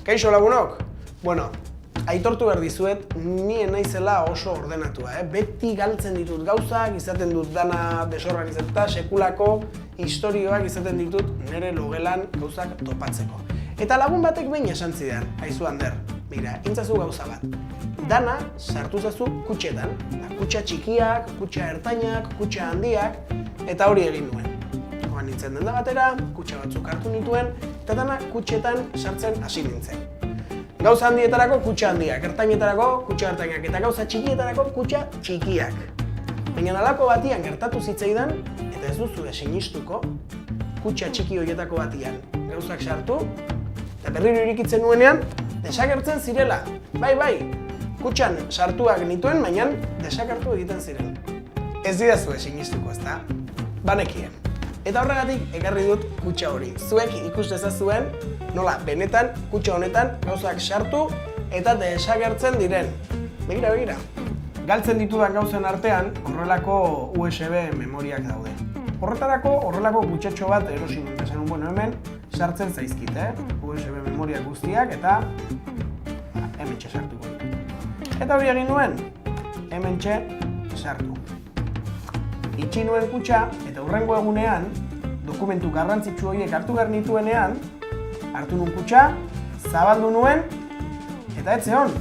Kaixo lagunok? Bueno, aitortu behar dizuet, ni naizela oso ordenatua, Beti galtzen ditut gauzak, izaten dut dana desorganizatuta, sekulako istorioak izaten ditut nire logelan gauzak topatzeko. Eta lagun batek behin esan zidan, aizu Ander, mira, intzazu gauza bat. Dana sartu zazu kutxetan, kutxa txikiak, kutxa ertainak, kutxa handiak, eta hori egin nuen. Oan nintzen denda batera, kutxa batzuk hartu nituen, eta dana kutxetan sartzen hasi nintzen. Gauza handietarako kutxa handiak, ertainetarako kutxa ertainak, eta gauza txikietarako kutxa txikiak. Baina halako batian gertatu zitzaidan, eta ez duzu sinistuko, kutxa txiki horietako batian gauzak sartu, eta berriro irikitzen nuenean, desagertzen zirela. Bai, kutxan sartuak nituen, baina desagertu egiten ziren. Ez didazue sinistuko, ezta? Banekien. Eta horregatik ekarri dut kutxa hori. Zuek ikus dezazuen nola benetan kutxa honetan gauzak sartu eta desagertzen diren. Begira. Galtzen ditudan gauzen artean horrelako USB memoriak daude. Horretarako horrelako kutxatxo bat erosi nuen. Esan bueno, hemen sartzen zaizkit, USB memoriak guztiak eta hementxe sartuko. Eta hori egin nuen, hementxe sartu. Itxi nuen kutxa eta hurrengo egunean, dokumentu garrantzitsu horiek hartu behar nituenean, hartu nuen kutxa, zabaldu nuen, eta etze hon.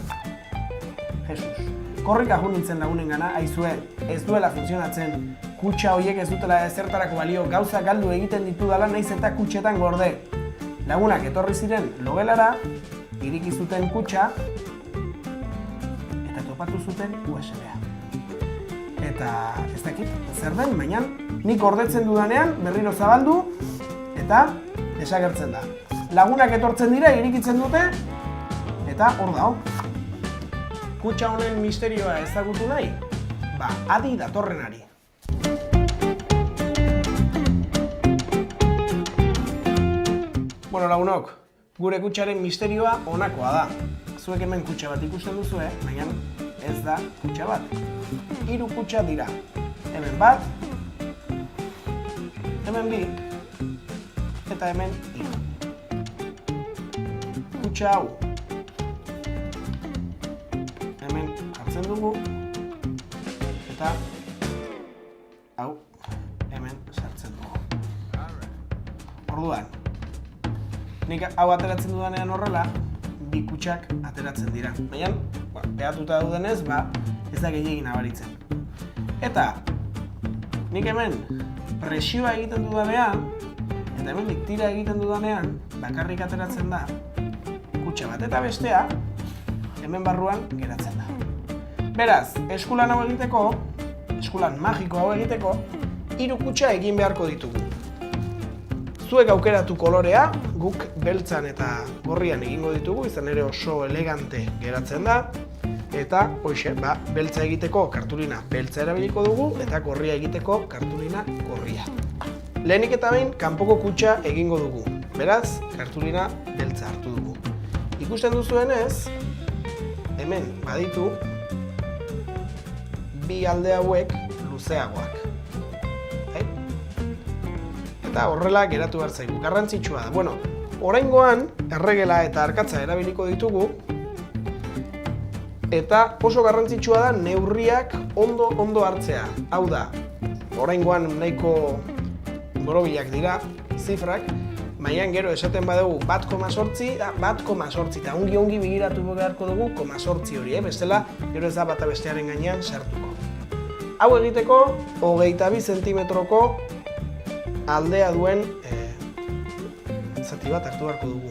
Jesus. Korrika jo nintzen lagunen gana, aizue, ez duela funtzionatzen, kutxa horiek ez dutela ezertarako balio, gauza galdu egiten ditudala naiz eta kutxetan gorde. Lagunak etorri ziren logelara, iriki zuten kutxa, eta topatu zuten USB-a. Eta ez dakit, zer den, baina nik gordetzen dudanean berriro zabaldu eta desagertzen da. Lagunak etortzen dira, irikitzen dute, eta hor dago. Kutxa honen misterioa ezagutu nahi? Adi datorrenari. Bueno, lagunok, gure kutxaren misterioa honakoa da. Zuek hemen kutxa bat ikusten duzue, baina ez da kutxa bat. 3 kutxa dira. Hemen bat, hemen 2, eta hemen 3. Kutxa hau. Hemen hartzen dugu, eta hau hemen sartzen dugu. Orduan, nik hau ateratzen dudanean horrela, 2 kutxak ateratzen dira. Baina, behatuta dudenez, ez da gehiagin nabaritzen. Eta, nik hemen presioa egiten dudanean, eta hemen tira egiten dudanean, bakarrik ateratzen da kutxa bat eta bestea, hemen barruan geratzen da. Beraz, eskulan hau egiteko, eskulan magiko hau egiteko, 3 kutxa egin beharko ditugu. Zuek aukeratu kolorea, guk beltzan eta gorrian egingo ditugu, izan ere oso elegante geratzen da. Eta, hoxe, beltza egiteko kartulina beltza erabiliko dugu, eta gorria egiteko kartulina gorria. Lehenik eta behin, kanpoko kutxa egingo dugu. Beraz, kartulina beltza hartu dugu. Ikusten duzuenez, hemen baditu, 2 alde hauek luzeagoak. Eta horrela geratu behar zaigu. Garrantzitsua da. Bueno, oraingoan, erregela eta arkatza erabiliko ditugu, eta oso garrantzitsua da neurriak ondo hartzea. Hau da, oraingoan nahiko borobilak dira, zifrak, baina gero esaten badugu 1,8, 1,8, eta ongi begiratu beharko dugu 0,8 hori, bestela gero ez da bata bestearen gainean sartuko. Hau egiteko, 22 zentimetroko aldea duen zati bat hartu beharko dugu.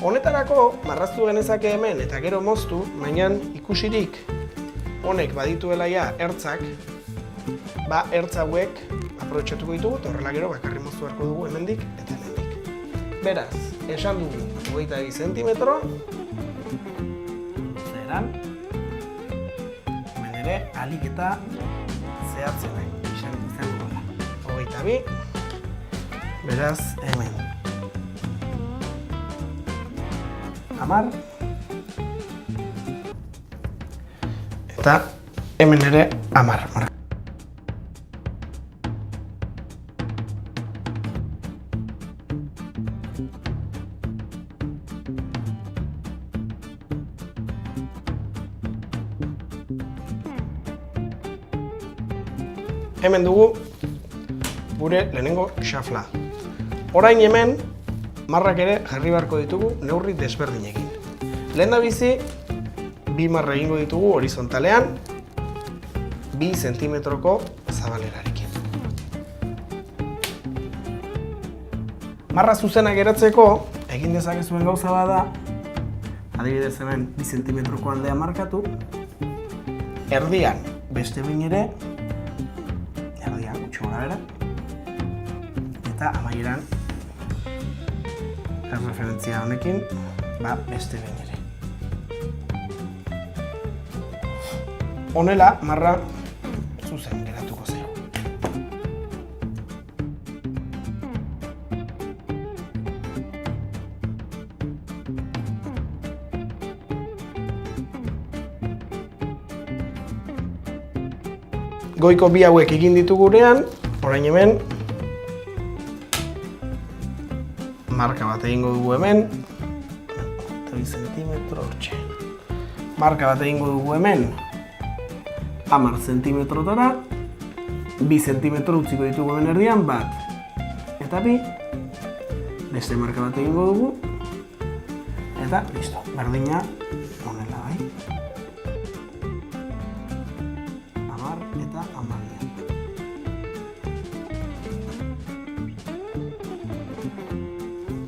Honetarako, marraztu genezake hemen eta gero moztu, baina ikusirik honek badituela ja ertzak, ertz hauek aprobetxatuko ditugu, eta horrela gero bakarri moztu beharko dugu hemendik eta hemendik. Beraz, esan dugu 22 zentimetro, zeran, hemen ere alik eta zehatzen nahi, izango da. 22, beraz, hemen. 10, eta hemen ere 10. hemen dugu gure lehenengo xafla. Orain hemen, marrak ere jarri beharko ditugu neurri desberdinekin. Lehendabizi, 2 marra egingo ditugu horizontalean, 2 zentimetroko zabalerarekin. Marra zuzena geratzeko, egin dezakezuen gauza bada, adibidez hemen 2 zentimetroko aldea markatu, erdian beste behin ere, erdian gutxi gora bera, eta amaieran erreferentzia honekin, beste behin ere. Honela, marra zuzen geratuko zego. Goiko bi hauek egin ditugunean, orain hemen marka bat egingo dugu hemen, 2 zentimetro hortxe. Marka bat egingo dugu hemen, 10 zentimetrotara, 2 zentimetro utziko ditugu hemen erdian, 1 eta 2, beste marka bat egingo dugu, eta listo, berdina honela bai. 10 eta 12.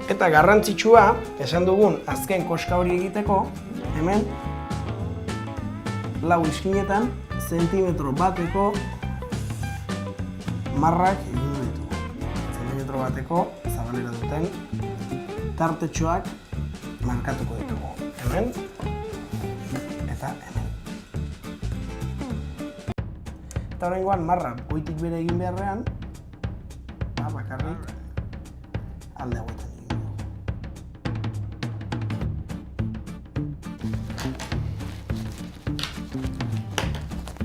Eta garrantzitsua, esan dugun azken koska hori egiteko, hemen lau iskinetan zentimetro bateko marrak egingo ditugu. Zentimetro bateko zabalera duten tartetxoak markatuko ditugu. Hemen eta hemen. Eta oraingoan marra goitik bere egin beharrean, bakarrik alde hauetan.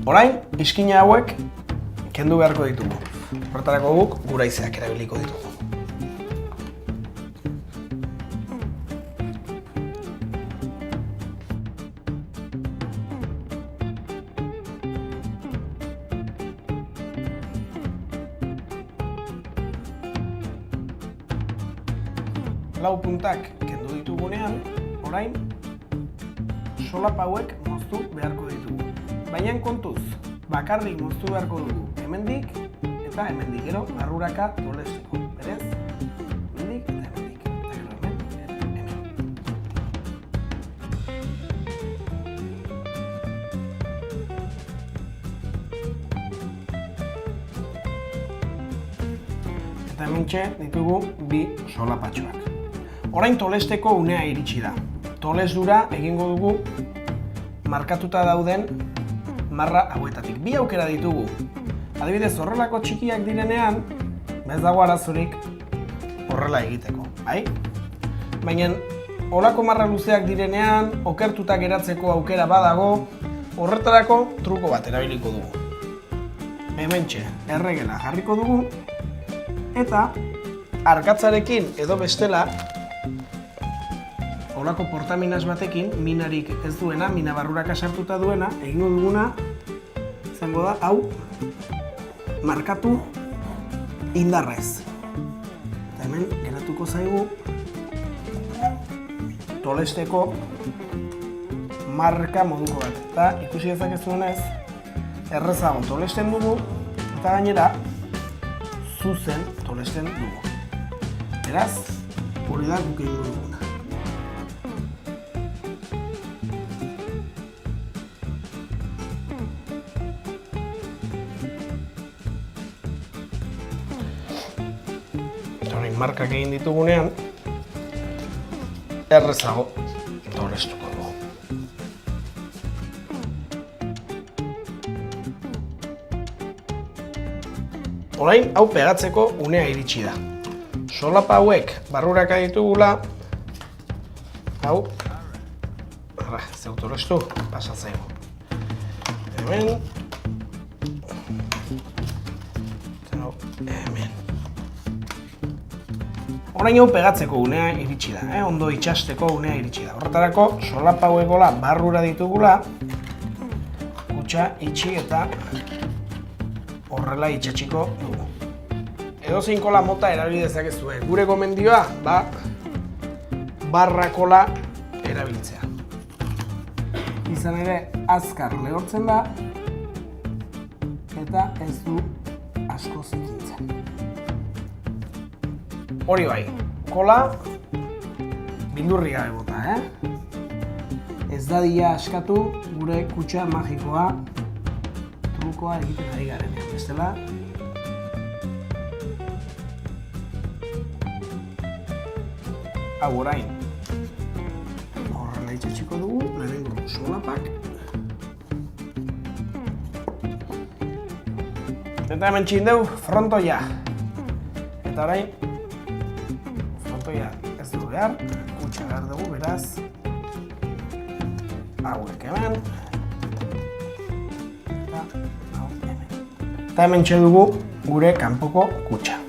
Orain, iskina hauek kendu beharko ditugu. Horretarako guk gura haizeak erabiliko ditugu. Lau puntak kendu ditugunean, orain, solapa hauek moztu beharko ditugu. Baina kontuz, bakarrik moztu beharko dugu hemendik eta hemendik, gero barruraka tolesteko. Berez, hemendik eta hemendik. Eta gero hemen eta hemen. Eta hementxe ditugu 2 solapatxoak. Orain tolesteko unea iritsi da. Tolesdura egingo dugu markatuta dauden marra hauetatik. 2 aukera ditugu. Adibidez, horrelako txikiak direnean, ez dago arazorik horrela egiteko, bai? Baina, horrelako marra luzeak direnean, okertuta geratzeko aukera badago, horretarako truko bat erabiliko dugu. Hementxe, erregela jarriko dugu, eta arkatzarekin edo bestela, horrelako portaminas batekin, minarik ez duena, mina barruraka sartuta duena, egingo duguna, izango da, hau, markatu indarrez. Eta hemen, geratuko zaigu, tolesteko marka moduko bat. Eta ikusi dezakezuenez, errezago tolesten dugu, eta gainera, zuzen tolesten dugu. Beraz, hori da guk egingo duguna. Markak egin ditugunean, errezago tolestuko dugu. Orain, hau pegatzeko unea iritsi da. Solapa hauek barruraka ditugula, hau, zeu tolestu, pasatzaigu. Hemen, hemen. Orain hau pegatzeko unea iritsi da, ondo itxasteko unea iritsi da. Horretarako, solapa hauekola barrura ditugula, kutxa itxi eta horrela itxatxiko dugu. Edozein kola mota erabili dezakezue. Gure gomendioa, barra kola erabiltzea. Izan ere, azkar lehortzen da, eta ez du asko zikintzen. Hori bai, kola bildurri gabe bota, Ez dadia askatu gure kutxa magikoa trukoa egiten ari garenean, bestela. Hau orain, horrela itxatxiko dugu, lehenengo solapak. Eta hemen txindeu frontoia. Eta orain, frontoia ez dugu behar, kutxa behar dugu, beraz. Hauek hemen. Eta hau hemen. Eta hemen dugu gure kanpoko kutxa.